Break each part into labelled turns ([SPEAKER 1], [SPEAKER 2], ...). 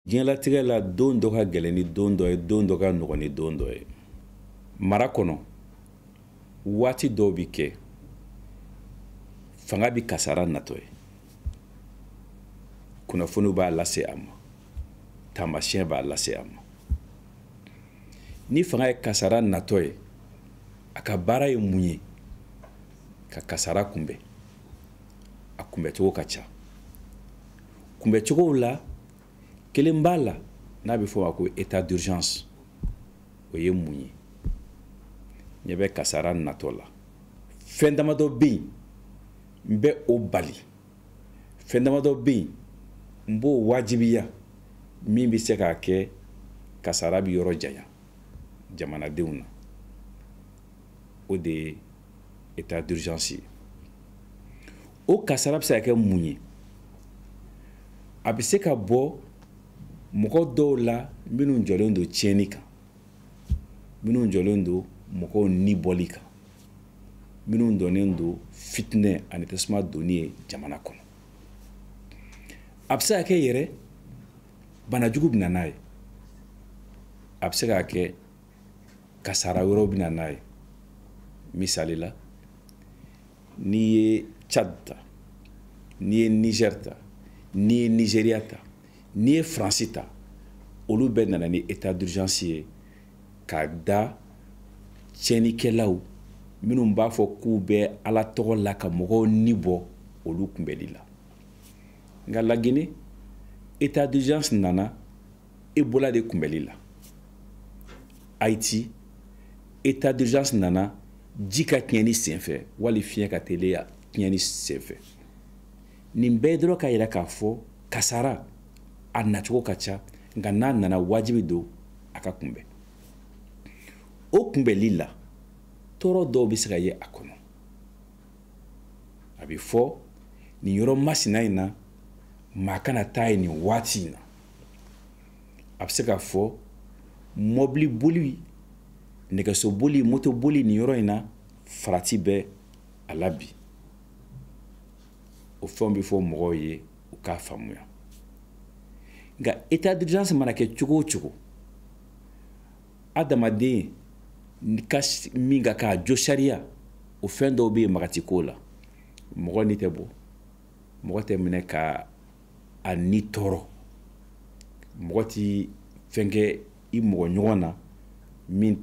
[SPEAKER 1] Diɲɛlatigɛ la don dɔ ka gɛlɛn ni don dɔ ye, don dɔ ka nɔgɔn ni don dɔ ye. Mara kɔnɔ waati dɔw bi kɛ fanga bi kasara natɔ ye. Kunnafoni b'a lase a ma, taamasiyɛn b'a lase a ma. Ni fanga ye kasara natɔ ye, a ka baara ye mun ye? Ka kasara kunbɛn. A kunbɛcogo ka ca. Kunbɛcogow la kelen b'a la n'a bɛ fɔ o ma ko état d'urgence. O ye mun ye? Ɲɛ bɛ kasara natɔ la. Fɛn damadɔ bɛ yen n bɛ o bali. Fɛn damadɔ bɛ yen n b'o wajibiya min bɛ se k'a kɛ kasara bi yɔrɔ janya jamanadenw na. O de ye état d'urgence ye. O kasara bɛ se ka kɛ mun ye? A bɛ se ka bɔ mɔgɔ dɔw la minnu jɔlen don tiɲɛni kan, minnu jɔlen don mɔgɔw ni bɔli kan, minnu dɔnnen don fitinɛ ani tasuma donni ye jamana kɔnɔ. A bɛ se ka kɛ yɛrɛ banajugu bɛ na n'a ye. A bɛ se ka kɛ kasara wɛrɛw bɛ na n'a ye. Misali la, n'i ye Tchad ta, n'i ye Niger ta, n'i ye Nigeria ta, n'i ye Faransi ta, olu bɛɛ nana ni état d'urgence ye k'a da tiɲɛnikɛlaw minnu b'a fɔ k'u bɛ Ala tɔgɔ la ka mɔgɔw ni bɔ olu kunbɛli la. Nka Laginɛ, état d'urgence nana Ebola de kunbɛli la. Haïti, état d'urgence nana ji ka tiɲɛni senfɛ wali fiɲɛ ka teliya tiɲɛni senfɛ. Nin bɛɛ dɔrɔn k'a jira k'a fɔ kasara a nacogo ka ca nka n'a nana wajibi don a ka kunbɛn. O kunbɛli la tɔɔrɔ dɔw bɛ se ka ye a kɔnɔ. A bɛ fɔ nin yɔrɔ masina in na maa kana taa ye nin waati in na. A bɛ se ka fɔ mɔbili boli, nɛgɛso boli, moto boli nin yɔrɔ in na farati bɛ a la bi. O fɛnw bɛ fɔ mɔgɔw ye u k'a faamuya. Nka état d'urgence mana kɛ cogo o cogo, adamaden min ka k'a jo sariya, o fɛn dɔw bɛ yen maga ti k'o la. Mɔgɔ ni tɛ bɔ, mɔgɔ tɛ minɛ ka a ni tɔɔrɔ, mɔgɔ ti fɛn kɛ i mɔgɔ ɲɔgɔn na min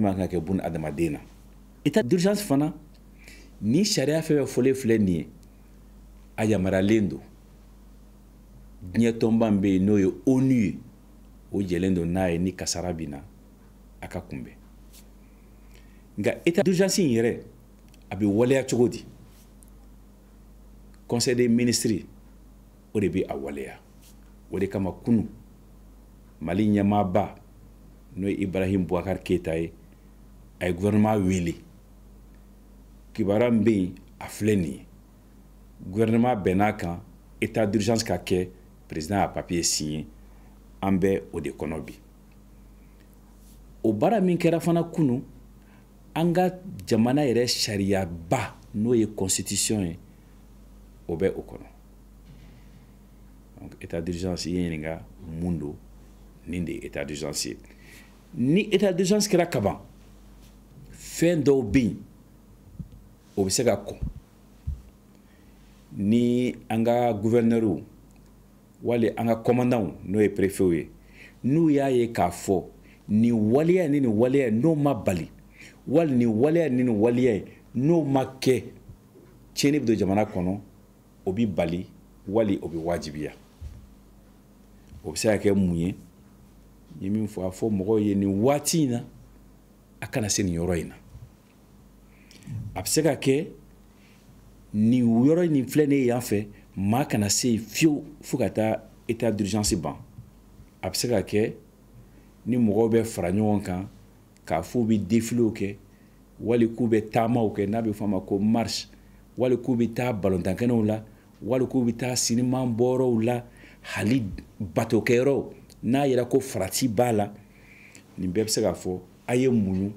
[SPEAKER 1] man kan ka kɛ bun adamaden na. État d'urgence fana ni sariya fɛn fɛn fɔlen filɛ nin ye, a yamaruyalen don. Diɲɛ tɔnba min bɛ yen n'o ye ONU ye, o jɛlen don n'a ye ni kasara bɛ na a ka kunbɛn. Nka état d'urgence in yɛrɛ a bɛ waleya cogo di? Conseil des ministres o de bɛ a waleya. O de kama kunun Mali ɲɛmaaba n'o ye Ibrahim Boubacar Keita ye, a ye gouvernement wele. Kibaruya min bɛ yen a filɛ nin ye. Gouvernement bɛnn'a kan état d'urgence ka kɛ, président a papier signé, an bɛ o de kɔnɔ bi. O baara min kɛra fana kunun, an ka jamana yɛrɛ sariyaba n'o ye constitution ye, o bɛ o kɔnɔ. Donc état d'urgence i ye ɲininka mun don, nin de ye état d'urgence ye. Ni état d'urgence kɛra kaban, fɛn dɔw bɛ yen o bɛ se ka kɔn. Ni an ka gouverneurs wali an ka commandants n'o ye préfets ye, n'u y'a ye k'a fɔ nin waleya ni nin waleya n'o ma bali, wali nin waleya ni nin waleya n'o ma kɛ, tiɲɛni bɛ don jamana kɔnɔ, o bɛ bali wali o bɛ wajibiya. O bɛ se ka kɛ mun ye? N ye min fɔ, a fɔ mɔgɔw ye nin waati in na a kana se nin yɔrɔ in na. A bɛ se ka kɛ nin yɔrɔ nin filɛ nin ye yan fɛ, maa kana se yen fiyewu fo ka taa état d'urgence ban. A bɛ se ka kɛ ni mɔgɔw bɛ fara ɲɔgɔn kan k'a fɔ u bɛ défiléw kɛ, wali k'u bɛ taamaw kɛ n'a bɛ fɔ a ma ko marche, wali k'u bɛ taa balontankɛnɛw la, wali k'u bɛ taa siniman bɔyɔrɔw la, hali batokɛyɔrɔw, n'a yɛrɛ ko farati b'a la. Nin bɛɛ bɛ se k'a fɔ a ye muɲu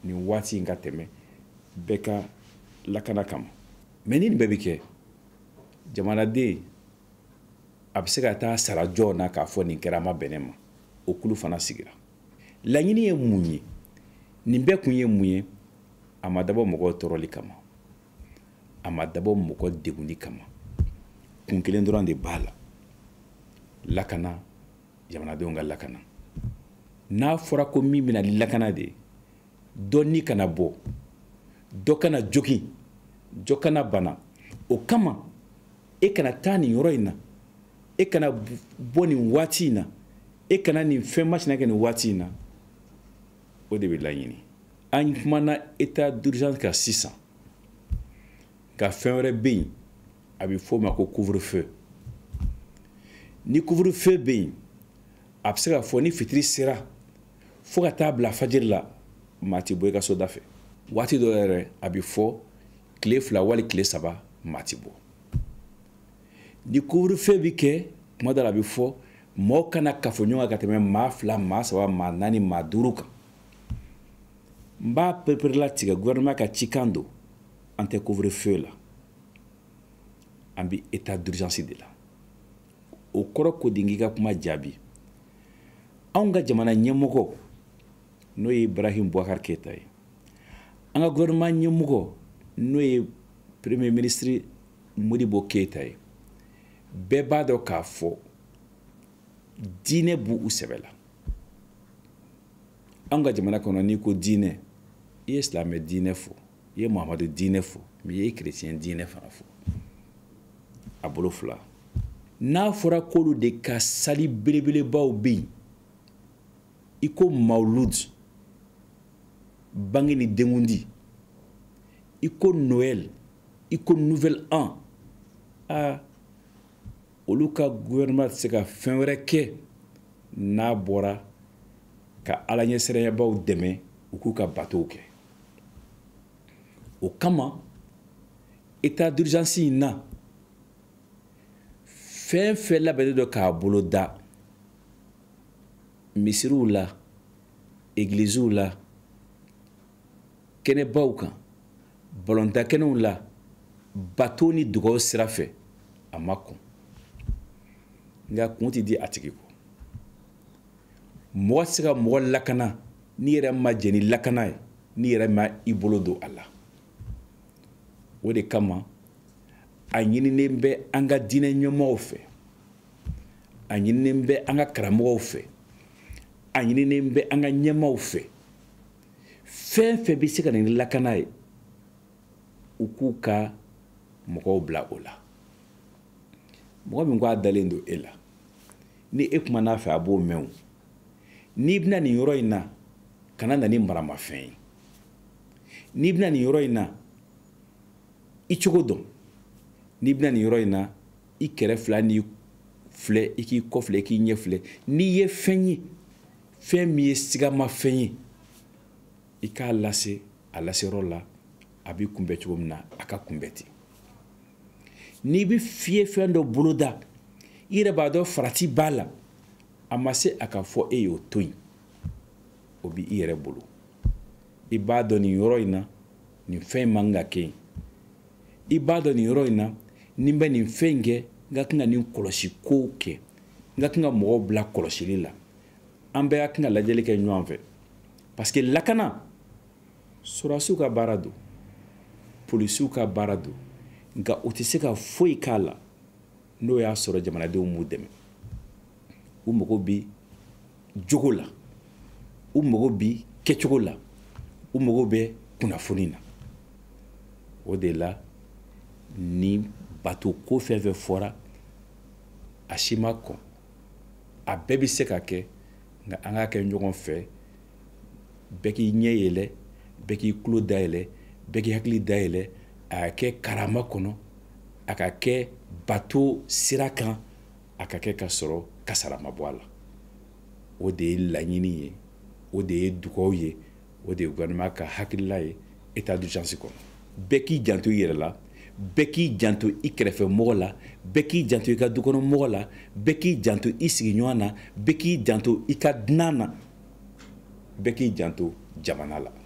[SPEAKER 1] nin waati in ka tɛmɛ bɛɛ ka lakana kama. Mais ni nin bɛɛ bɛ kɛ, jamanaden a bɛ se ka taa sara jɔ na k'a fɔ nin kɛra ma bɛn ne ma o kulu fana sigira laɲini ye mun ye nin bɛɛ kun ye mun ye a ma dabɔ mɔgɔw tɔɔrɔli kama a ma dabɔ mɔgɔ degunni kama kun kelen dɔrɔn de b'a la lakana jamanadenw ka lakana n'a fɔra ko min bɛna lakana de dɔ ni kana bɔ dɔ kana jogin dɔ kana bana o kama e kana taa nin yɔrɔ in na e kana bɔ nin waati in na e kana nin fɛn masina kɛ nin waati in na o de bɛ laɲini an kumana état d'urgence kan sisan ka fɛn wɛrɛ bɛ yen a bɛ fɔ o ma ko couvre-feu ni couvre-feu bɛ yen a bɛ se ka fɔ ni fitiri sera fo ka taa bila fajiri la maa tɛ bɔ i ka so da fɛ waati dɔ yɛrɛ a bɛ fɔ tile 2 wali tile 3 maa tɛ bɔ ni couvre-feu bɛ kɛ tuma dɔ la a bɛ fɔ mɔgɔw kana kafo ɲɔgɔn kan ka tɛmɛ maa 2 maa 3 maa 4 maa 5 kan n b'a pereperela tigɛ gouvernement ka cikan don an tɛ couvre-feu la an bɛ état d'urgence de la o kɔrɔ ko di n k'i ka kuma jaabi anw ka jamana ɲɛmɔgɔ n'o ye Ibrahim Boubacar Keita ye an ka gouvernement ɲɛmɔgɔ n'o ye premier ministre Modibo Keita ye bɛɛ b'a dɔn k'a fɔ diinɛ b'u sɛbɛ la anw ka jamana kɔnɔ n'i ko diinɛ i ye silamɛ diinɛ fɔ i ye Muhamadu diinɛ fɔ mais i ye chrétien diinɛ fana fɔ a bolo fila n'a fɔra k'olu de ka sali belebelebaw bɛ yen i ko mawulud bange ni denkundi i ko Noël i ko nouvel an olu ka gouvernement tɛ se ka fɛn wɛrɛ kɛ n'a bɔra ka ala ɲɛsiranɲɛbaw dɛmɛ u k'u ka batow kɛ o kama état d'urgence in na fɛn fɛn labɛnnen dɔ k'a bolo da misiriw la églisew la kɛnɛbaw kan balontakɛnɛw la bateau ni dugaw sira fɛ a ma kɔn nka kun tɛ di a tigi kɔ mɔgɔ tɛ se ka mɔgɔ lakana n'i yɛrɛ ma jɛ ni lakana ye n'i yɛrɛ ma i bolo don a la o de kama a ɲininen bɛ an ka diinɛ ɲɛmɔgɔw fɛ a ɲininen bɛ an ka karamɔgɔw fɛ a ɲininen bɛ an ka ɲɛmaaw fɛ fɛn fɛn bɛ se ka na ni lakana ye u k'u ka mɔgɔw bila o la mɔgɔ min ko a dalen don e la ni e kuma n'a fɛ a b'o mɛn o n'i bɛna nin yɔrɔ in na kana na ni maramafɛn ye n'i bɛna nin yɔrɔ in na i cogo dɔn n'i bɛna nin yɔrɔ in na i kɛrɛ fila n'i filɛ i k'i kɔfilɛ i k'i ɲɛ filɛ n'i ye fɛn ye fɛn min ye sigamafɛn ye i k'a lase a laseyɔrɔ la a b'i kunbɛn cogo min na a ka kunbɛn ten n'i bɛ fiyɛ fɛn dɔ boloda i yɛrɛ b'a dɔn farati b'a la a ma se a ka fɔ e y'o to yen o b'i yɛrɛ bolo i b'a dɔn nin yɔrɔ in na nin fɛn in man ka kɛ yen i b'a dɔn nin yɔrɔ in na ni n bɛ nin fɛn in kɛ n ka kan ka nin kɔlɔsi kow kɛ n ka kan ka mɔgɔw bila kɔlɔsili la an bɛɛ ka kan ka lajɛli kɛ ɲɔgɔn fɛ parce que lakana sɔrɔdasiw ka baara don polisiw ka baara don nka u tɛ se ka foyi k'a la n'o y'a sɔrɔ jamanadenw m'u dɛmɛ u mago bɛ jogo la u mago bɛ kɛcogo la u mago bɛ kunnafoni na o de la ni bato ko fɛn fɛn fɔra a si ma kɔn a bɛɛ bɛ se ka kɛ nka an k'a kɛ ɲɔgɔn fɛ bɛɛ k'i ɲɛ yɛlɛ bɛɛ k'i tulo dayɛlɛ bɛɛ k'i hakili dayɛlɛ a ka kɛ karama kɔnɔ a ka kɛ bato sira kan a ka kɛ ka sɔrɔ kasara ma bɔ a la o de ye laɲini ye o de ye dugawu ye o de ye gouvernement ka hakilila ye état d'urgence kɔnɔ bɛɛ k'i janto i yɛrɛ la bɛɛ k'i janto i kɛrɛfɛ mɔgɔ la bɛɛ k'i janto i ka dukɔnɔ mɔgɔ la bɛɛ k'i janto i sigiɲɔgɔn na bɛɛ k'i janto i ka dunan na bɛɛ k'i janto jamana la